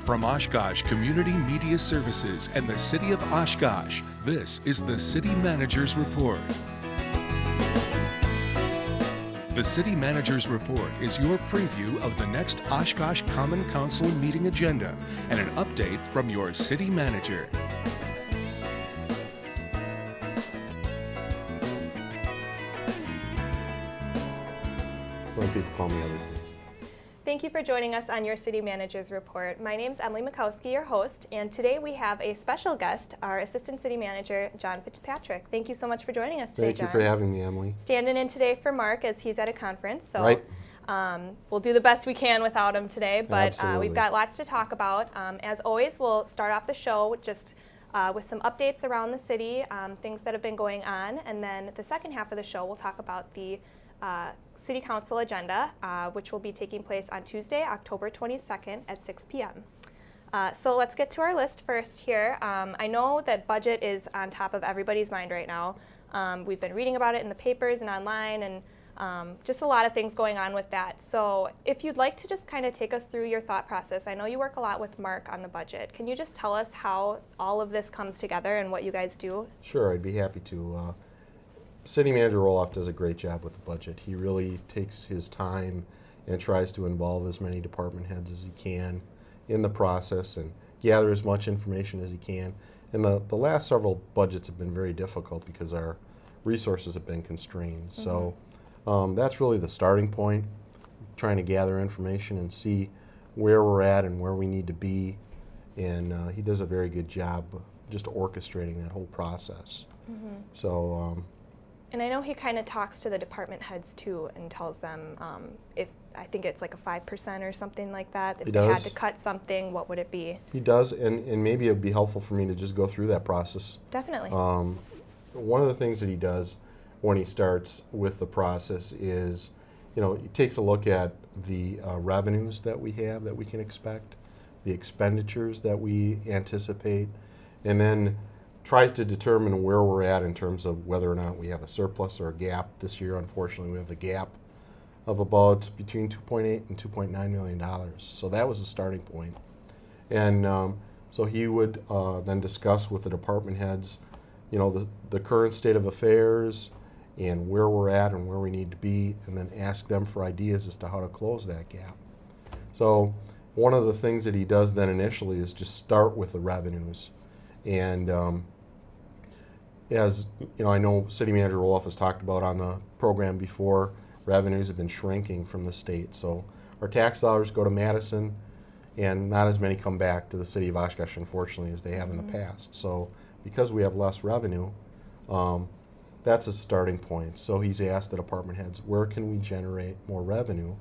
From Oshkosh Community Media Services and the City of Oshkosh, this is the City Manager's Report. The City Manager's Report is your preview of the next Oshkosh Common Council meeting agenda and an update from your City Manager. Some people call me other things. Thank you for joining us on your City Manager's Report. My name is Emily Mikowski, your host, and today we have a special guest, our Assistant City Manager, John Fitzpatrick. Thank you so much for joining us today, John. Thank you for having me, Emily. Standing in today for Mark as he's at a conference, so right. We'll do the best we can without him today, but Absolutely. we've got lots to talk about. As always, we'll start off the show just with some updates around the city, things that have been going on, and then the second half of the show we'll talk about the City Council agenda, which will be taking place on Tuesday, October 22nd at 6 p.m. So let's get to our list first here. I know that budget is on top of everybody's mind right now. We've been reading about it in the papers and online, and just a lot of things going on with that. So if you'd like to just kind of take us through your thought process, I know you work a lot with Mark on the budget. Can you just tell us how all of this comes together and what you guys do? Sure, I'd be happy to. City Manager Roloff does a great job with the budget. He really takes his time and tries to involve as many department heads as he can in the process and gather as much information as he can. And the last several budgets have been very difficult because our resources have been constrained. Mm-hmm. So that's really the starting point, trying to gather information and see where we're at and where we need to be. And he does a very good job just orchestrating that whole process. Mm-hmm. So. And I know he kind of talks to the department heads too and tells them if, I think it's like a 5% or something like that. If they had to cut something, what would it be? He does, and maybe it would be helpful for me to just go through that process. Definitely. One of the things that he does when he starts with the process is, he takes a look at the revenues that we have that we can expect, the expenditures that we anticipate, and then tries to determine where we're at in terms of whether or not we have a surplus or a gap. This year, unfortunately, we have a gap of about between $2.8 and $2.9 million. So that was the starting point. And so he would then discuss with the department heads, the current state of affairs and where we're at and where we need to be, and then ask them for ideas as to how to close that gap. So one of the things that he does then initially is just start with the revenues. And as I know City Manager Roloff has talked about on the program before, revenues have been shrinking from the state. So our tax dollars go to Madison, and not as many come back to the city of Oshkosh, unfortunately, as they have in the past. So because we have less revenue, that's a starting point. So he's asked the department heads, where can we generate more revenue?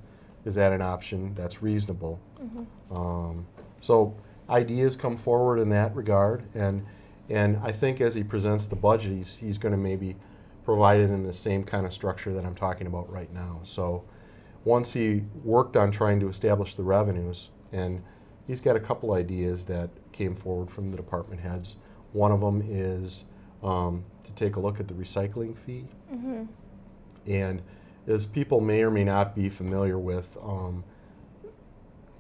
Is that an option that's reasonable? Mm-hmm. So ideas come forward in that regard, and I think as he presents the budget, he's going to maybe provide it in the same kind of structure that I'm talking about right now. So once he worked on trying to establish the revenues, and he's got a couple ideas that came forward from the department heads. One of them is to take a look at the recycling fee. Mm-hmm. And as people may or may not be familiar with,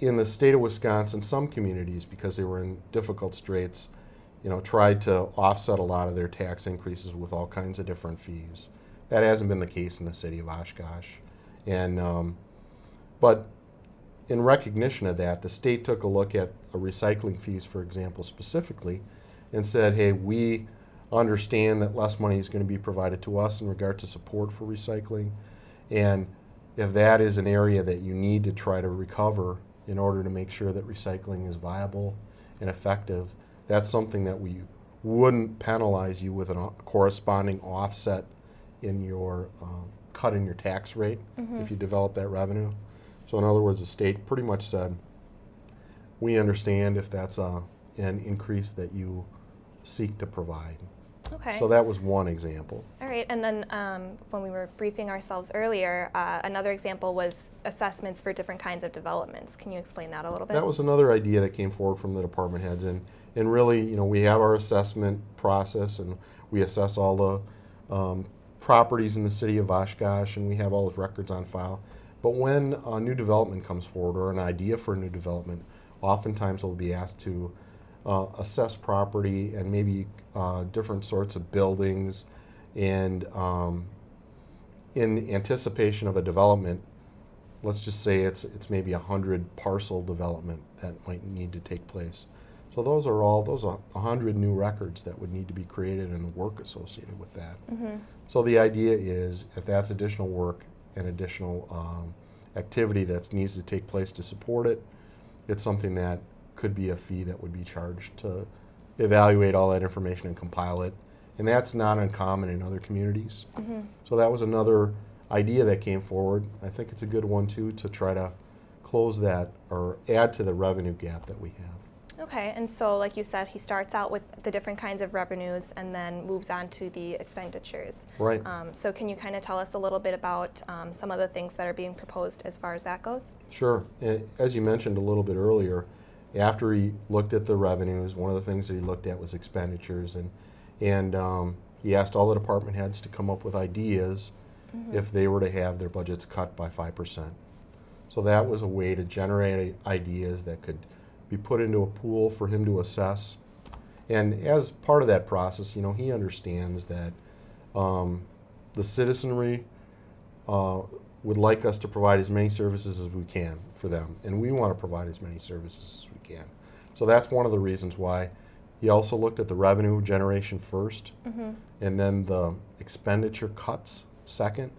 in the state of Wisconsin, some communities, because they were in difficult straits, tried to offset a lot of their tax increases with all kinds of different fees. That hasn't been the case in the city of Oshkosh. And but in recognition of that, the state took a look at recycling fees, for example, specifically, and said, hey, we understand that less money is going to be provided to us in regard to support for recycling. And if that is an area that you need to try to recover in order to make sure that recycling is viable and effective, that's something that we wouldn't penalize you with a corresponding offset in your cut in your tax rate if you develop that revenue. So in other words, the state pretty much said, we understand if that's an increase that you seek to provide. Okay. So that was one example. All right, and then when we were briefing ourselves earlier, another example was assessments for different kinds of developments. Can you explain that a little bit? That was another idea that came forward from the department heads, and really, we have our assessment process, and we assess all the properties in the city of Oshkosh, and we have all those records on file. But when a new development comes forward, or an idea for a new development, oftentimes will be asked to assess property and maybe different sorts of buildings, and in anticipation of a development, let's just say it's maybe 100 parcel development that might need to take place. So those are 100 new records that would need to be created and the work associated with that. So the idea is, if that's additional work and additional activity that needs to take place to support it, it's something that could be a fee that would be charged to evaluate all that information and compile it. And that's not uncommon in other communities. So that was another idea that came forward. I think it's a good one too, to try to close that or add to the revenue gap that we have. Okay, and so like you said, he starts out with the different kinds of revenues and then moves on to the expenditures. Right. So can you kind of tell us a little bit about some of the things that are being proposed as far as that goes? Sure. As you mentioned a little bit earlier, after he looked at the revenues, one of the things that he looked at was expenditures, and he asked all the department heads to come up with ideas if they were to have their budgets cut by 5%. So that was a way to generate ideas that could be put into a pool for him to assess. And as part of that process, he understands that the citizenry would like us to provide as many services as we can for them, and we want to provide as many services as we can. So that's one of the reasons why he also looked at the revenue generation first, and then the expenditure cuts second,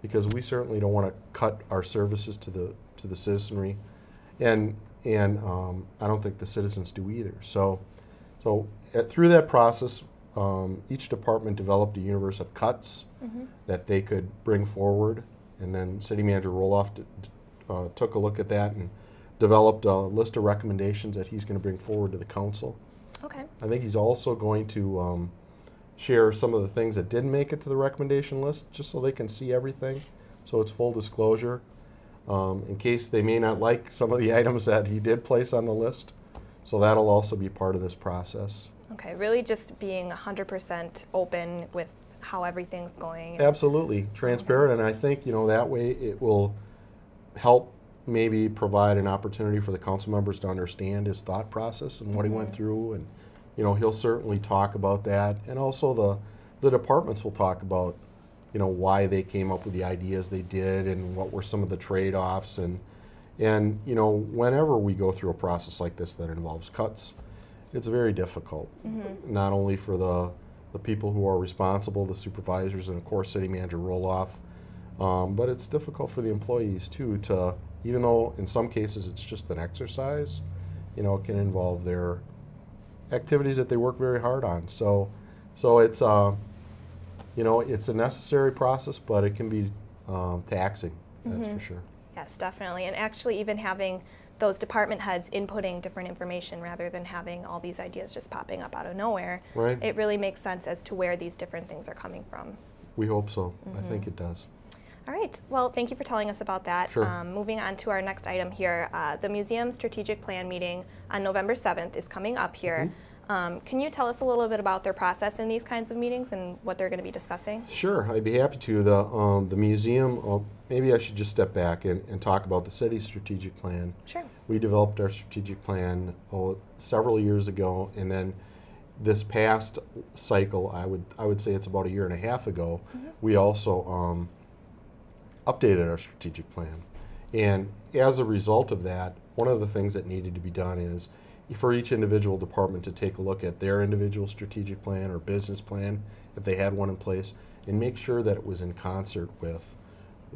because we certainly don't want to cut our services to the citizenry, and I don't think the citizens do either. So through that process, each department developed a universe of cuts that they could bring forward, and then City Manager Roloff took a look at that and developed a list of recommendations that he's going to bring forward to the council. Okay. I think he's also going to share some of the things that didn't make it to the recommendation list, just so they can see everything, so it's full disclosure, in case they may not like some of the items that he did place on the list. So that'll also be part of this process. Okay, really just being 100% open with how everything's going. Absolutely, transparent, and I think that way it will help maybe provide an opportunity for the council members to understand his thought process and what he went through, and he'll certainly talk about that, and also the departments will talk about why they came up with the ideas they did and what were some of the trade-offs, and whenever we go through a process like this that involves cuts, it's very difficult, not only for the people who are responsible, the supervisors, and of course City Manager Roloff, but it's difficult for the employees too, to, even though in some cases it's just an exercise, it can involve their activities that they work very hard on. So it's it's a necessary process, but it can be taxing, that's for sure. Yes, definitely. And actually even having those department heads inputting different information rather than having all these ideas just popping up out of nowhere, Right. It really makes sense as to where these different things are coming from. We hope so. I think it does. All right. Well, thank you for telling us about that. Sure. Moving on to our next item here, the museum strategic plan meeting on November 7th is coming up here. Can you tell us a little bit about their process in these kinds of meetings and what they're going to be discussing? Sure, I'd be happy to. The museum, maybe I should just step back and talk about the city's strategic plan. Sure. We developed our strategic plan several years ago, and then this past cycle, I would say it's about a year and a half ago, we also updated our strategic plan. And as a result of that, one of the things that needed to be done is for each individual department to take a look at their individual strategic plan or business plan, if they had one in place, and make sure that it was in concert with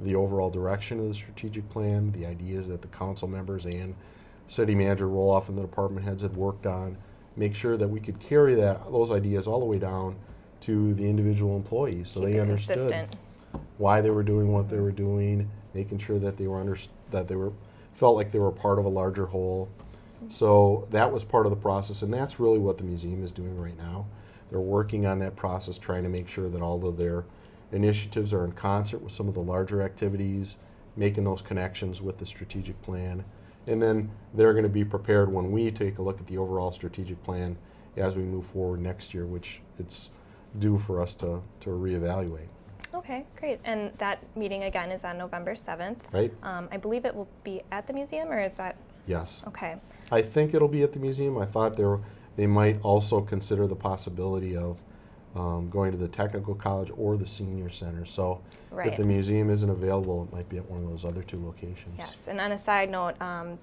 the overall direction of the strategic plan, the ideas that the council members and City Manager Roloff and the department heads had worked on, make sure that we could carry those ideas all the way down to the individual employees, so Keep they it understood consistent. why they were doing what they were doing, making sure that they felt like they were part of a larger whole. So that was part of the process, and that's really what the museum is doing right now. They're working on that process, trying to make sure that all of their initiatives are in concert with some of the larger activities, making those connections with the strategic plan. And then they're going to be prepared when we take a look at the overall strategic plan as we move forward next year, which it's due for us to reevaluate. Okay, great. And that meeting again is on November 7th. Right? I believe it will be at the museum, or is that? Yes. Okay. I think it'll be at the museum. I thought they might also consider the possibility of going to the technical college or the senior center. So Right. if the museum isn't available, it might be at one of those other two locations. Yes, and on a side note,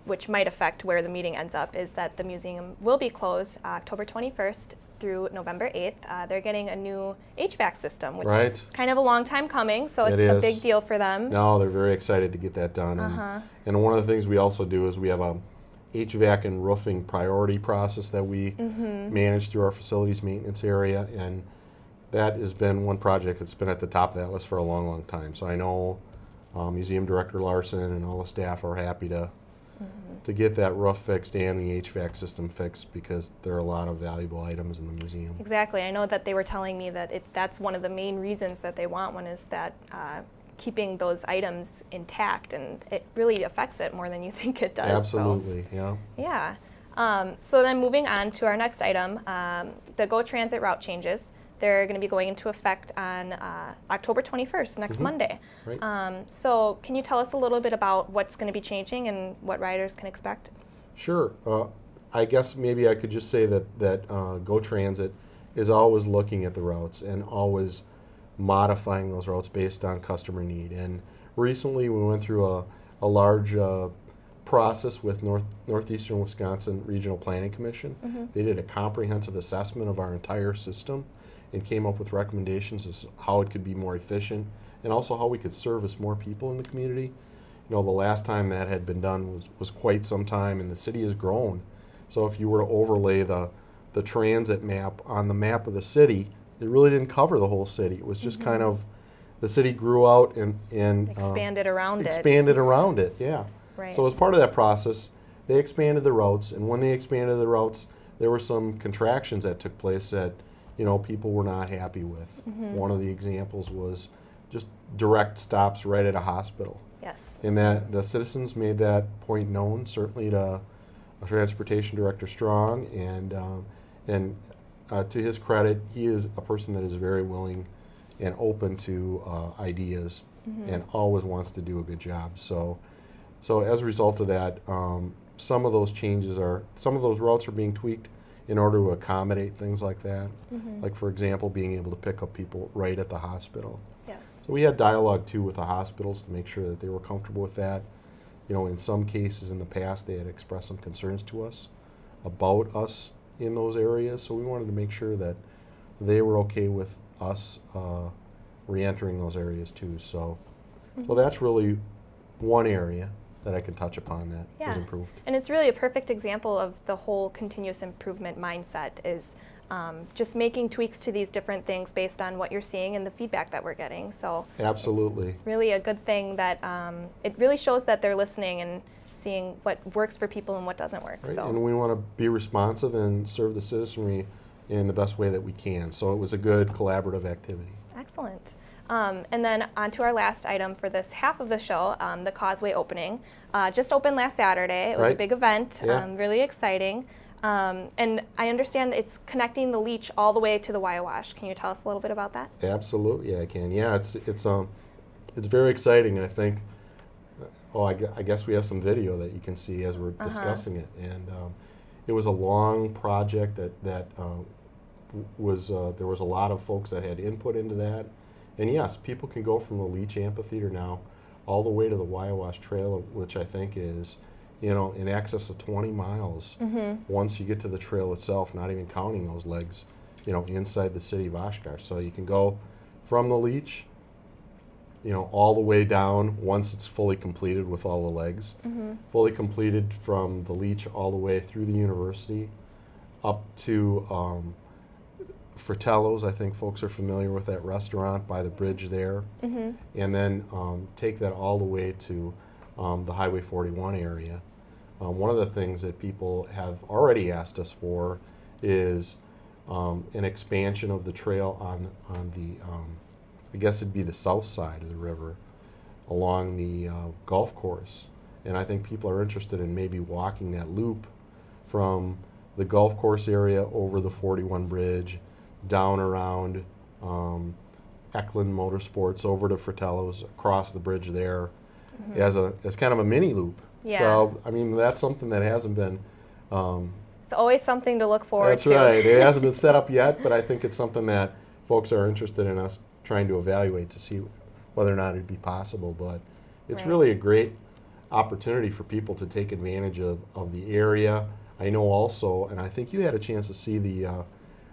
which might affect where the meeting ends up, is that the museum will be closed October 21st through November 8th. They're getting a new HVAC system, which Right. kind of a long time coming, so It it's a is. big deal for them. No, they're very excited to get that done. And one of the things we also do is we have a HVAC and roofing priority process that we manage through our facilities maintenance area, and that has been one project that's been at the top of that list for a long, long time. So I know Museum Director Larson and all the staff are happy to get that roof fixed and the HVAC system fixed, because there are a lot of valuable items in the museum. Exactly. I know that they were telling me that that's one of the main reasons that they want one, is that keeping those items intact, and it really affects it more than you think it does. Absolutely, So. yeah. Yeah. So then moving on to our next item, the GO Transit route changes. They're going to be going into effect on October 21st, next Monday. Right. So can you tell us a little bit about what's going to be changing and what riders can expect? Sure. I guess maybe I could just say that Go Transit is always looking at the routes and always modifying those routes based on customer need. And recently we went through a large process with Northeastern Wisconsin Regional Planning Commission. They did a comprehensive assessment of our entire system and came up with recommendations as how it could be more efficient and also how we could service more people in the community. You know, the last time that had been done was quite some time, and the city has grown. So if you were to overlay the transit map on the map of the city, it really didn't cover the whole city. It was just kind of, the city grew out and Expanded around it. Expanded around it, yeah. Right. So as part of that process, they expanded the routes, and when they expanded the routes, there were some contractions that took place that, you know, people were not happy with. One of the examples was just direct stops right at a hospital. Yes. And that the citizens made that point known, certainly to Transportation Director Strong, and to his credit, he is a person that is very willing and open to ideas and always wants to do a good job. So as a result of that, some of those routes are being tweaked in order to accommodate things like that. Like, for example, being able to pick up people right at the hospital. Yes. So we had dialogue too with the hospitals to make sure that they were comfortable with that. You know, in some cases in the past, they had expressed some concerns to us about us in those areas. So we wanted to make sure that they were okay with us re-entering those areas too. So that's really one area that I can touch upon that was improved. And it's really a perfect example of the whole continuous improvement mindset, is just making tweaks to these different things based on what you're seeing and the feedback that we're getting. So absolutely, it's really a good thing that it really shows that they're listening and seeing what works for people and what doesn't work. Right. So. And we want to be responsive and serve the citizenry in the best way that we can. So it was a good collaborative activity. Excellent. And then on to our last item for this half of the show, the Causeway opening. Just opened last Saturday. It was a big event, really exciting. And I understand it's connecting the Leech all the way to the Wyowash. Can you tell us a little bit about that? Absolutely, I can. Yeah, it's very exciting. I think. I guess we have some video that you can see as we're discussing it. And it was a long project that there was a lot of folks that had input into that. And yes, people can go from the Leech Amphitheater now all the way to the Wyowash Trail, which I think is, you know, in excess of 20 miles once you get to the trail itself, not even counting those legs, you know, inside the city of Oshkosh. So you can go from the Leech, you know, all the way down once it's fully completed with all the legs, fully completed from the Leech all the way through the university up to Fratello's. I think folks are familiar with that restaurant by the bridge there. And then take that all the way to the Highway 41 area. One of the things that people have already asked us for is an expansion of the trail on the, I guess it'd be the south side of the river along the golf course. And I think people are interested in maybe walking that loop from the golf course area over the 41 bridge, down around Eklund Motorsports over to Fratello's, across the bridge there, as kind of a mini loop. Yeah. So, I mean, that's something that hasn't been. It's always something to look forward to. That's right. It hasn't been set up yet, but I think it's something that folks are interested in us trying to evaluate to see whether or not it'd be possible. But it's Right. really a great opportunity for people to take advantage of the area. I know also, and I think you had a chance to see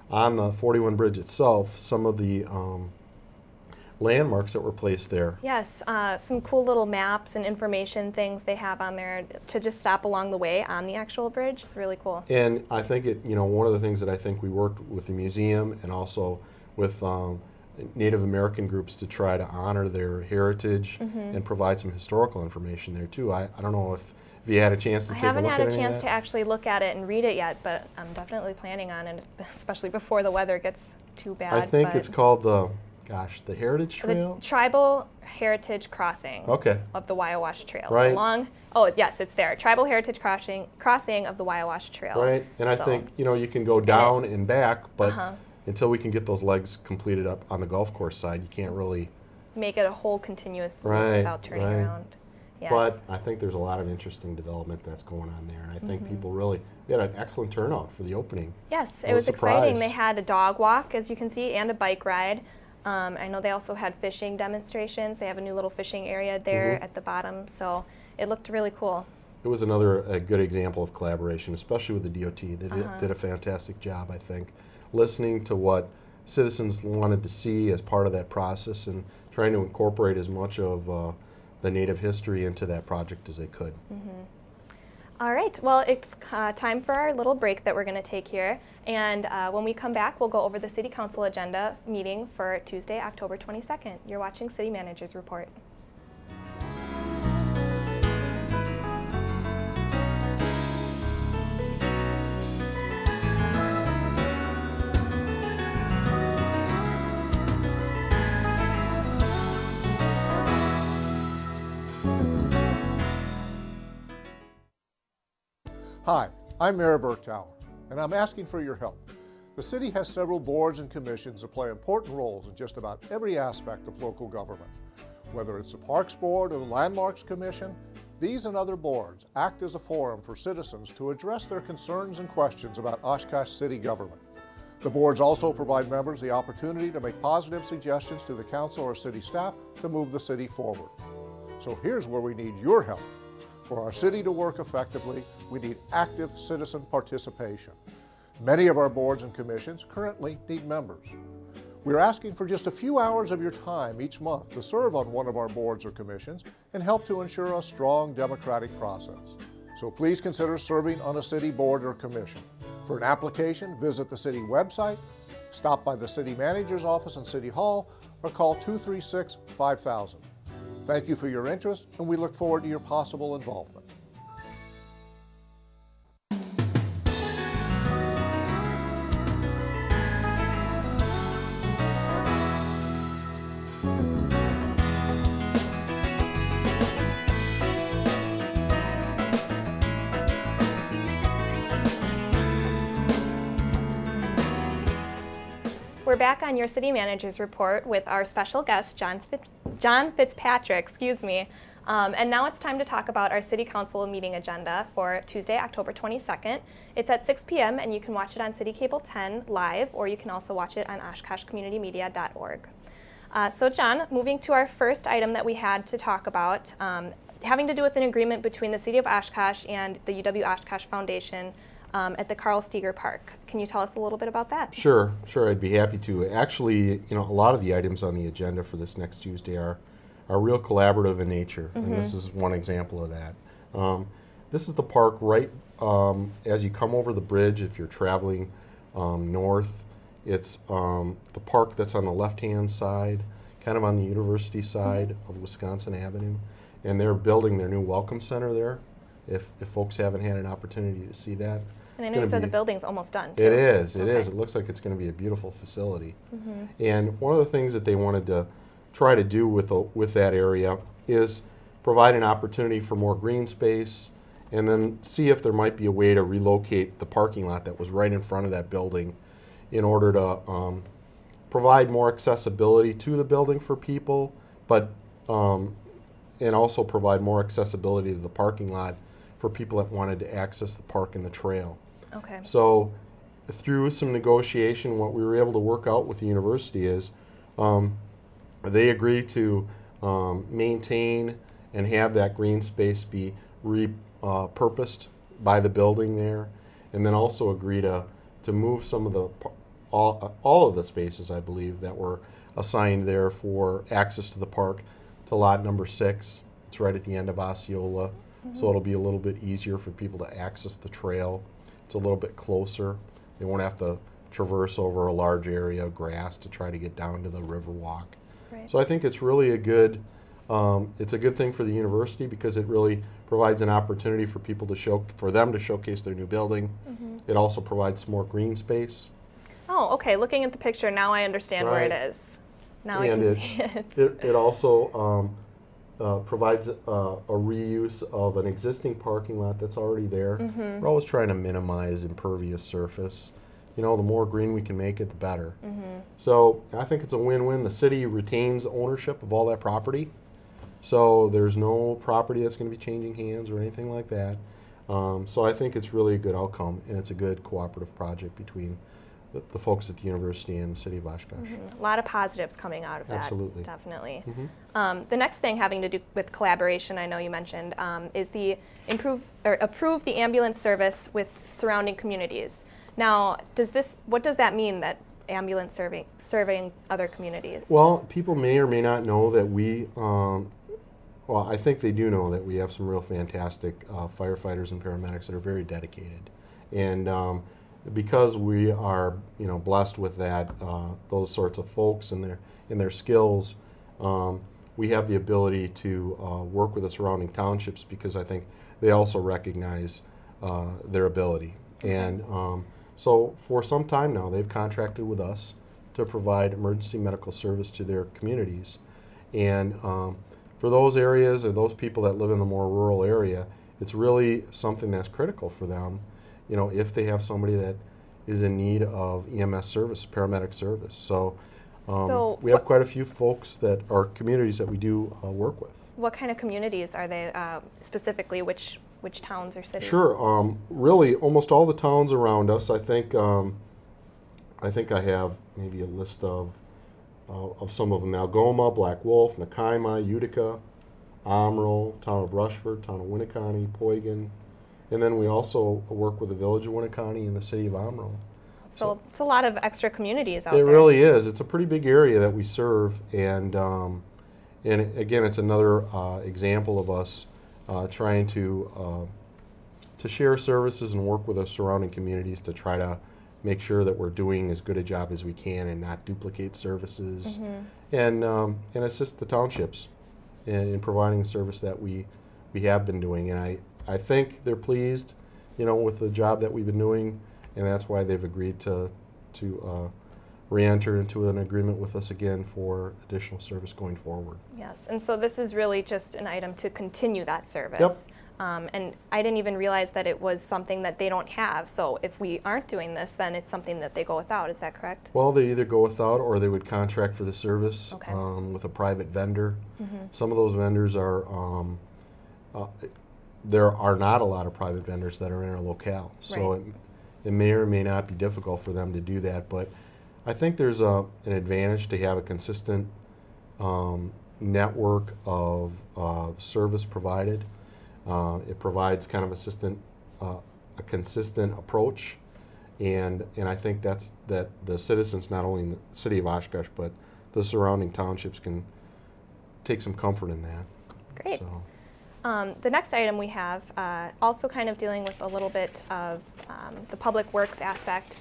on the 41 bridge itself, some of the landmarks that were placed there. Yes, some cool little maps and information things they have on there to just stop along the way on the actual bridge. It's really cool. And I think one of the things that I think we worked with the museum and also with Native American groups to try to honor their heritage and provide some historical information there too. I don't know if you had a chance to I take a look haven't at had a any of chance that? to actually look at it and read it yet, but I'm definitely planning on it, especially before the weather gets too bad. I think but it's called the Heritage the Trail? Tribal Heritage Crossing Okay. of the Wyowash Trail. Right. It's yes, it's there. Tribal Heritage Crossing of the Wyowash Trail. Right, and I So, think, you can go down and back, but Uh-huh. until we can get those legs completed up on the golf course side, you can't really. make it a whole continuous loop Right, without turning right. around. Yes. But I think there's a lot of interesting development that's going on there, and I think people we had an excellent turnout for the opening. Yes, I it was was exciting. They surprised. had a dog walk, as you can see, and a bike ride. I know they also had fishing demonstrations. They have a new little fishing area there at the bottom, so it looked really cool. It was a good example of collaboration, especially with the DOT. They did a fantastic job, I think, listening to what citizens wanted to see as part of that process and trying to incorporate as much of the Native history into that project as they could. All right, well, it's time for our little break that we're going to take here. And when we come back, we'll go over the City Council agenda meeting for Tuesday, October 22nd. You're watching City Manager's Report. Hi, I'm Mayor Burktower, and I'm asking for your help. The city has several boards and commissions that play important roles in just about every aspect of local government. Whether it's the Parks Board or the Landmarks Commission, these and other boards act as a forum for citizens to address their concerns and questions about Oshkosh city government. The boards also provide members the opportunity to make positive suggestions to the council or city staff to move the city forward. So here's where we need your help. For our city to work effectively, we need active citizen participation. Many of our boards and commissions currently need members. We're asking for just a few hours of your time each month to serve on one of our boards or commissions and help to ensure a strong democratic process. So please consider serving on a city board or commission. For an application, visit the city website, stop by the city manager's office in City Hall, or call 236-5000. Thank you for your interest, and we look forward to your possible involvement. We're back on your City Manager's Report with our special guest, John Fitzpatrick, and now it's time to talk about our City Council meeting agenda for Tuesday, October 22nd. It's at 6 p.m. and you can watch it on City Cable 10 live, or you can also watch it on OshkoshCommunityMedia.org. So John, moving to our first item that we had to talk about, having to do with an agreement between the City of Oshkosh and the UW Oshkosh Foundation at the Carl Steger Park. Can you tell us a little bit about that? Sure, I'd be happy to. Actually, a lot of the items on the agenda for this next Tuesday are real collaborative in nature, and this is one example of that. This is the park right as you come over the bridge. If you're traveling north, it's the park that's on the left-hand side, kind of on the university side of Wisconsin Avenue, and they're building their new welcome center there. If folks haven't had an opportunity to see that. And I know you said the building's almost done, too. It is. Okay. It looks like it's going to be a beautiful facility. And one of the things that they wanted to try to do with that area is provide an opportunity for more green space, and then see if there might be a way to relocate the parking lot that was right in front of that building in order to provide more accessibility to the building for people, but and also provide more accessibility to the parking lot for people that wanted to access the park and the trail. Okay. So through some negotiation, what we were able to work out with the university is they agree to maintain and have that green space be repurposed by the building there, and then also agree to move some of the all of the spaces, I believe, that were assigned there for access to the park to lot number 6. It's right at the end of Osceola, so it'll be a little bit easier for people to access the trail. It's a little bit closer. They won't have to traverse over a large area of grass to try to get down to the Riverwalk. Right. So I think it's really a good thing for the university because it really provides an opportunity for people for them to showcase their new building. It also provides some more green space. Oh, okay. Looking at the picture now, I understand where it is. Now And I can see it. It also provides a reuse of an existing parking lot that's already there. We're always trying to minimize impervious surface. You know, the more green we can make it, the better. So I think it's a win-win. The city retains ownership of all that property. So there's no property that's going to be changing hands or anything like that. So I think it's really a good outcome, and it's a good cooperative project between the folks at the university and the city of Oshkosh. A lot of positives coming out of that. Absolutely. Definitely. The next thing having to do with collaboration, I know you mentioned, is the approve the ambulance service with surrounding communities. Now, what does that mean, that ambulance serving other communities? Well, people may or may not know that well, I think they do know that we have some real fantastic firefighters and paramedics that are very dedicated. And because we are, blessed with that, those sorts of folks and their skills, we have the ability to work with the surrounding townships because I think they also recognize their ability. And so for some time now, they've contracted with us to provide emergency medical service to their communities. And for those areas or those people that live in the more rural area, it's really something that's critical for them, if they have somebody that is in need of EMS service, paramedic service. So we have quite a few folks that are communities that we do work with. What kind of communities are they specifically? Which towns or cities? Sure. Really, almost all the towns around us. I think I have maybe a list of some of them: Algoma, Black Wolf, Nakaima, Utica, Omro, town of Rushford, town of Winneconne, Poygan, and then we also work with the village of Winneconne and the city of Omro. So it's a lot of extra communities out there. there. It really is. It's a pretty big area that we serve, and again, it's another example of us trying to share services and work with the surrounding communities to try to make sure that we're doing as good a job as we can and not duplicate services, and assist the townships in providing a service that we have been doing. And I think they're pleased, with the job that we've been doing, and that's why they've agreed to re-enter into an agreement with us again for additional service going forward. Yes, and so this is really just an item to continue that service. Yep. And I didn't even realize that it was something that they don't have. So if we aren't doing this, then it's something that they go without. Is that correct? Well, they either go without or they would contract for the service with a private vendor. Some of those vendors are, there are not a lot of private vendors that are in our locale. So it may or may not be difficult for them to do that. But I think there's an advantage to have a consistent network of service provided. It provides kind of a consistent approach, and I think that the citizens, not only in the city of Oshkosh, but the surrounding townships, can take some comfort in that. Great. So. The next item we have, also kind of dealing with a little bit of the public works aspect,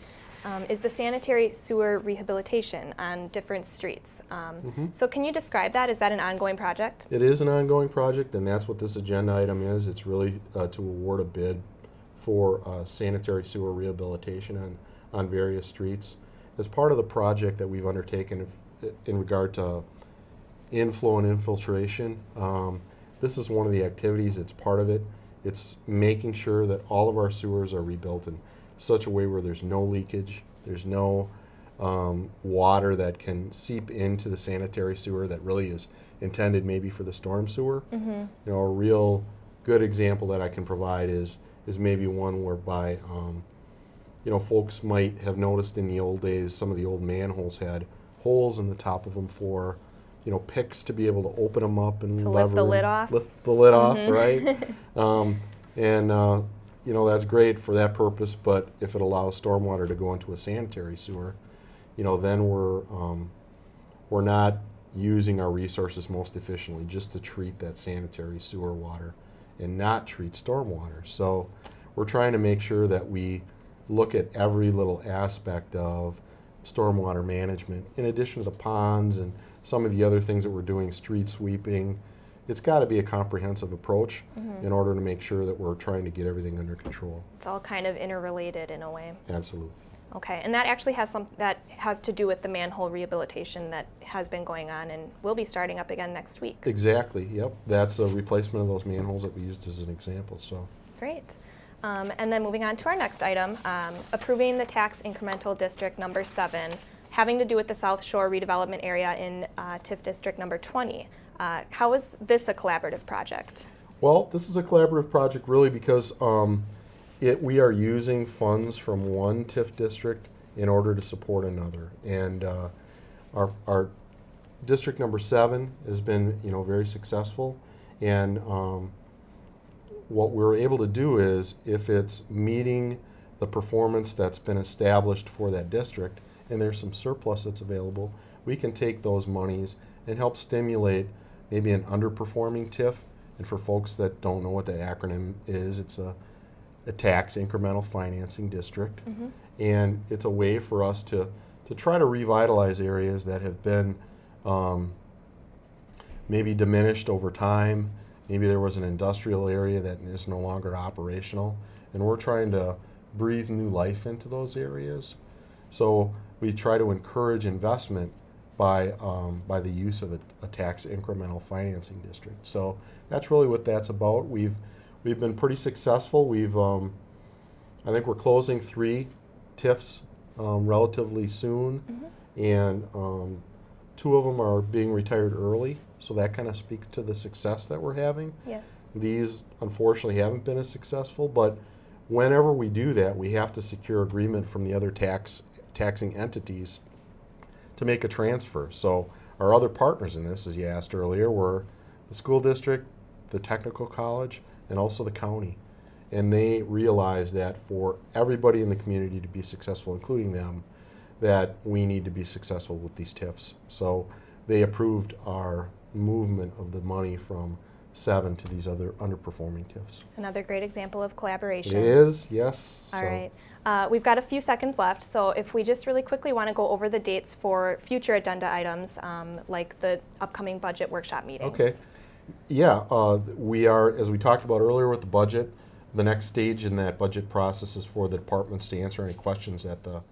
is the sanitary sewer rehabilitation on different streets. So can you describe that? Is that an ongoing project? It is an ongoing project, and that's what this agenda item is. It's really to award a bid for sanitary sewer rehabilitation on various streets. As part of the project that we've undertaken in regard to inflow and infiltration, this is one of the activities. It's part of it. It's making sure that all of our sewers are rebuilt in such a way where there's no leakage, there's no water that can seep into the sanitary sewer that really is intended maybe for the storm sewer. You know, a real good example that I can provide is maybe one whereby you know, folks might have noticed in the old days some of the old manholes had holes in the top of them for, you know, picks to be able to open them up and To lever lift the lid off. lift the lid off, right? You know, that's great for that purpose, but if it allows stormwater to go into a sanitary sewer, you know, then we're not using our resources most efficiently just to treat that sanitary sewer water and not treat stormwater. So we're trying to make sure that we look at every little aspect of stormwater management in addition to the ponds and some of the other things that we're doing, street sweeping. It's got to be a comprehensive approach in order to make sure that we're trying to get everything under control. It's all kind of interrelated in a way. Absolutely. Okay, and that actually has to do with the manhole rehabilitation that has been going on and will be starting up again next week. Exactly, yep. That's a replacement of those manholes that we used as an example, so. Great. And then moving on to our next item, approving the tax incremental district number 7, having to do with the South Shore redevelopment area in TIF district number 20. How is this a collaborative project? Well, this is a collaborative project really because we are using funds from one TIF district in order to support another. And our district number 7 has been, you know, very successful. And what we're able to do is, if it's meeting the performance that's been established for that district, and there's some surplus that's available, we can take those monies and help stimulate maybe an underperforming TIF. And for folks that don't know what that acronym is, it's a tax incremental financing district. And it's a way for us to try to revitalize areas that have been maybe diminished over time. Maybe there was an industrial area that is no longer operational, and we're trying to breathe new life into those areas. So we try to encourage investment by the use of a tax incremental financing district. So that's really what that's about. We've been pretty successful. I think we're closing 3 TIFs relatively soon, and 2 of them are being retired early. So that kind of speaks to the success that we're having. Yes. These, unfortunately, haven't been as successful, but whenever we do that, we have to secure agreement from the other taxing entities to make a transfer. So our other partners in this, as you asked earlier, were the school district, the technical college, and also the county. And they realized that for everybody in the community to be successful, including them, that we need to be successful with these TIFs. So they approved our movement of the money from 7 to these other underperforming TIFs. Another great example of collaboration. It is, yes. All right. We've got a few seconds left, so if we just really quickly want to go over the dates for future agenda items, like the upcoming budget workshop meetings. Okay. Yeah, we are, as we talked about earlier with the budget, the next stage in that budget process is for the departments to answer any questions that the